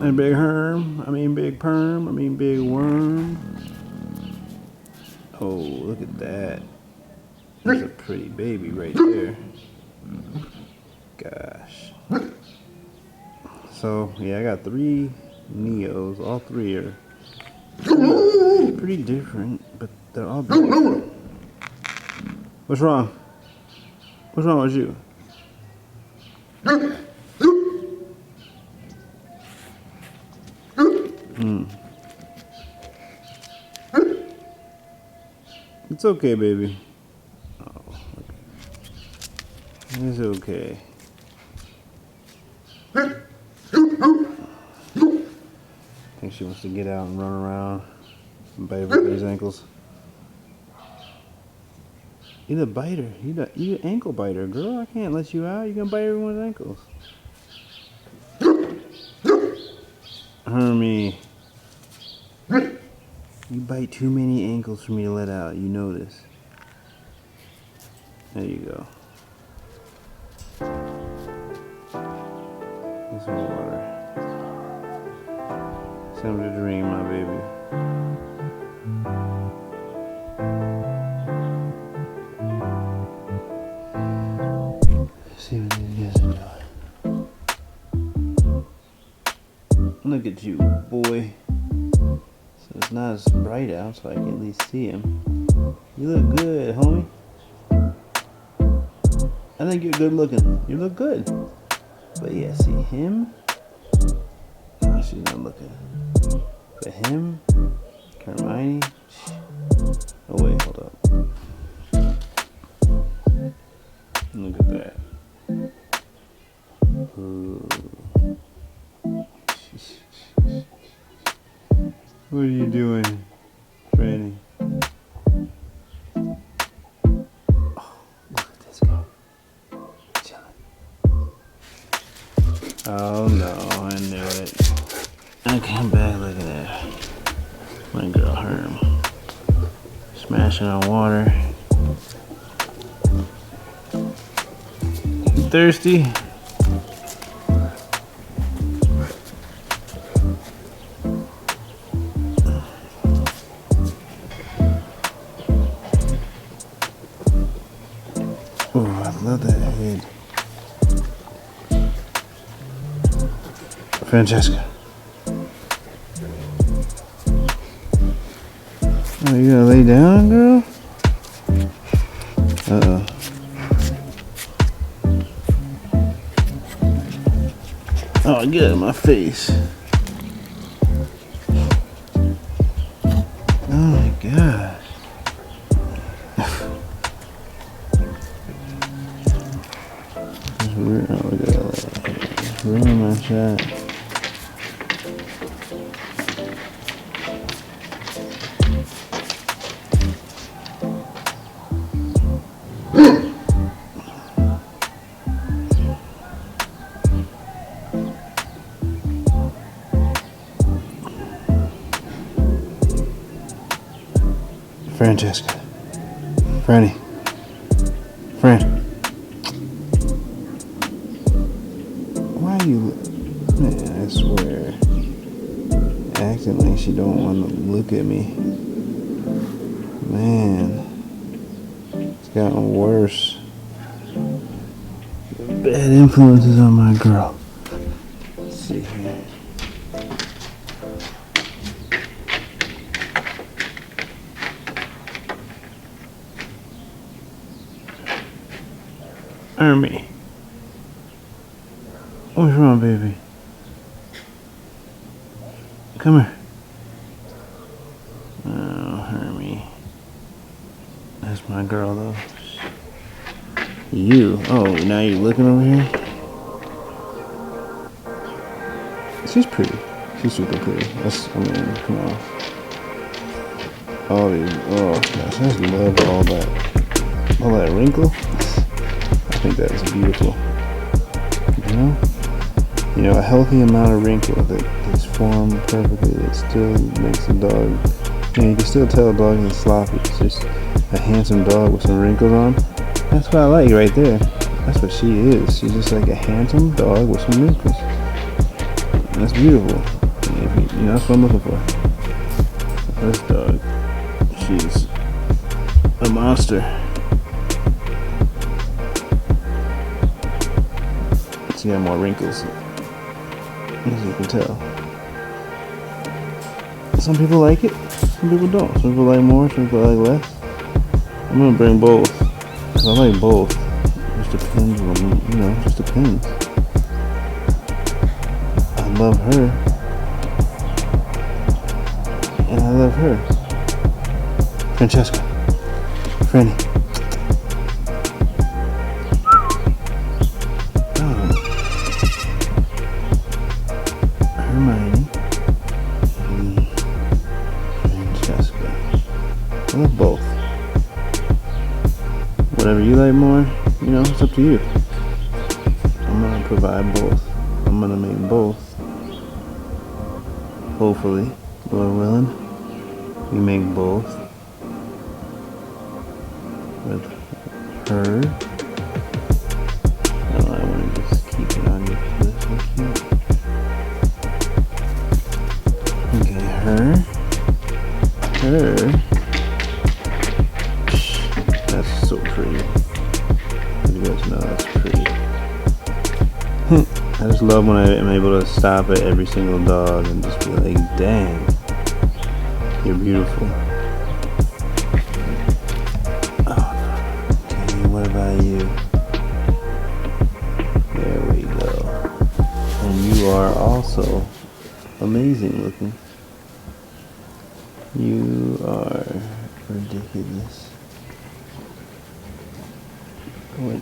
And big herm, I mean big perm, I mean big worm. Oh, look at that. That's a pretty baby right there. Gosh. So, yeah, I got 3 Neos. All 3 are pretty different, but they're all beautiful. What's wrong? What's wrong with you? It's okay, baby. Oh, okay. It's okay. I think she wants to get out and run around and bite everybody's ankles. You're the biter. You're the ankle biter, girl. I can't let you out. You're gonna bite everyone's ankles. Hermie. You bite too many ankles for me to let out. You know this. There you go. Get some water. Something to drink, my baby. See what these guys are doing. Look at you, boy. So it's not as bright out, so I can at least see him. You look good, homie. I think you're good looking. You look good. But yeah, see him? Oh, she's not looking. But him? Hermione? Oh wait, hold up. Look at that. Ooh. What are you doing, Franny? Oh, look at this guy. Chilling. Oh no, I knew it. I come back, look at that. My girl Herm. Smashing on water. You thirsty? Oh, I love that head. Francesca. Oh, you gonna lay down, girl? Uh-oh. Oh, get out of my face. Oh my gosh. Oh, look at that. Ruin my shot. Francesca. Franny. Fran. Why are you... Man, I swear. Acting like she don't want to look at me. Man. It's gotten worse. Bad influences on my girl. Let's see here. Hermie. What's wrong, baby? Come here. Oh, Hermie. That's my girl, though. You? Oh, now you're looking over here? She's pretty. She's super pretty. I mean, come on. All these, oh gosh, I just love all that wrinkle. I think that is beautiful. You know, a healthy amount of wrinkle that's formed perfectly, that still makes a dog, you can still tell a dog is sloppy. It's just a handsome dog with some wrinkles on. That's what I like right there. That's what she is. She's just like a handsome dog with some wrinkles. That's beautiful. You know, that's what I'm looking for. This dog, she's a monster. She got more wrinkles, as you can tell. Some people like it, some people don't. Some people like more, some people like less. I'm gonna bring both, because I like both. It just depends on, you know, it just depends. I love her, and I love her. Francesca, Franny. Hermione, and Francesca. I love both. Whatever you like more, you know, it's up to you. I'm gonna provide both. I'm gonna make both. Hopefully, Lord willing, we make both with her. I want to just keep it on you because it's so cute. Okay, her. That's so pretty. You guys know that's pretty. I just love when I am able to stop at every single dog and just be like, dang, you're beautiful. Oh, okay, what about you? There we go. And you are also amazing looking. You are ridiculous. What,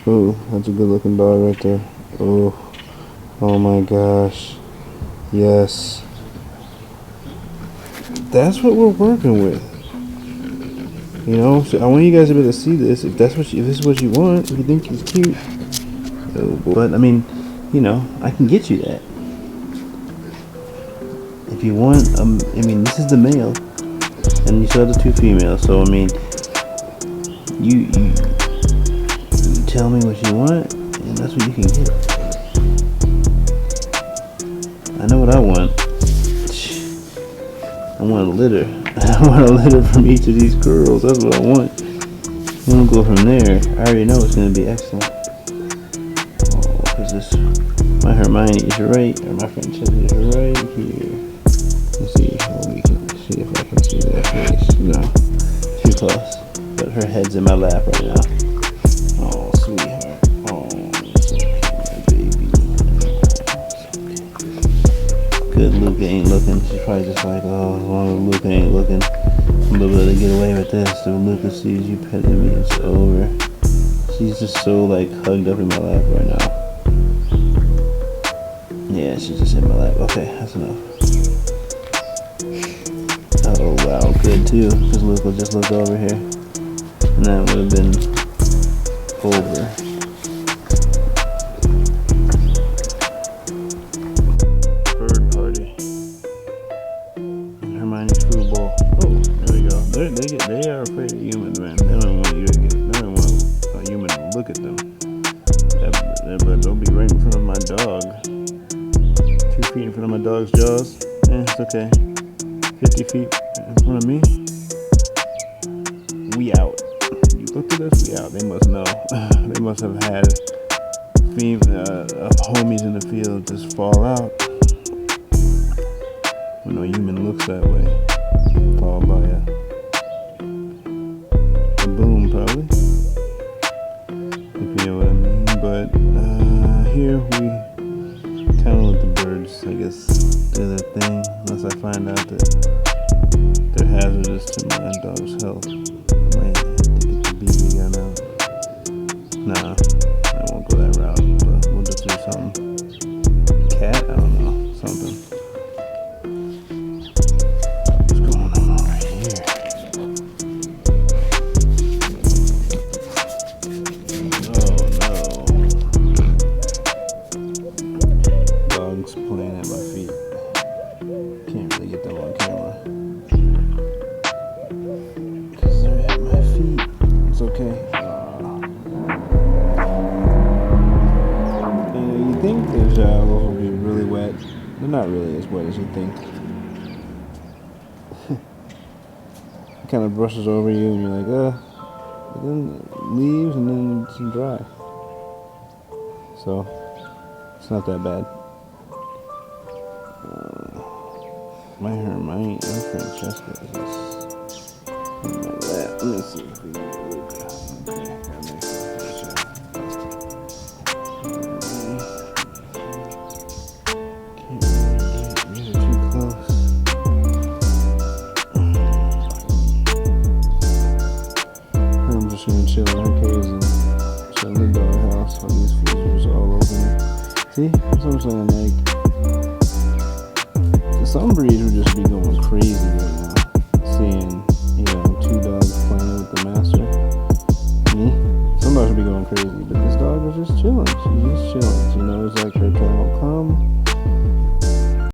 oh, that's a good looking dog right there. Oh my gosh. Yes. That's what we're working with. You know, so I want you guys to be able to see this. If this is what you want, if you think he's cute. Oh, but I mean, you know, I can get you that. If you want, I mean, this is the male, and you still have the two females. So I mean, you tell me what you want, and that's what you can get. I know what I want. I want a litter. I want a litter from each of these girls. That's what I want. We'll go from there. I already know it's going to be excellent. Oh, because my Hermione is right, or my Francesca is right here. Let's see. We can see if I can see that face. No, too close. But her head's in my lap right now. Oh, sweetheart. Oh, it's okay, my baby. Good, Luca ain't looking. She's probably just like, oh, as long as Luca ain't looking, I'm gonna be able to get away with this. So when Luca sees you petting me, it's over. She's just so like hugged up in my lap right now. Yeah, she's just in my lap. Okay, that's enough. Oh wow, good too, because Luca just looked over here, and that would have been over. Hermione's food bowl. Oh, there we go. They are afraid of humans, man. They don't want you to get. They don't want a human to look at them. But don't be right in front of my dog. 2 feet in front of my dog's jaws. It's okay. 50 feet in front of me. We out. You looked at us. We out. They must know. They must have had homies in the field just fall out. When no human looks that way, followed by a boom, probably, if you know what I mean. But here we kind of let the birds, I guess, do their thing, unless I find out that they're hazardous to my dog's health. I might have to get the BB gun out. Nah, I won't go that route, but we'll just do something. Cat? I don't know, something. Playing at my feet. Can't really get them on camera because they're at my feet. It's okay. They're not really as wet as you think. It kind of brushes over you and you're like, but then it leaves and then it's dry. So, it's not that bad. My Hermione, my Francesca is this. Let me see if we can get Luca. Okay, gotta make sure. Can't really get too close. I'm just gonna chill in her cage and chill in the doghouse while these fools are just all over me. See, that's what I'm saying, like, some breeds would just be going crazy right now, seeing, two dogs playing with the master. Me, some dogs would be going crazy, but this dog is just chilling. She's just chilling. She knows like her turn will come.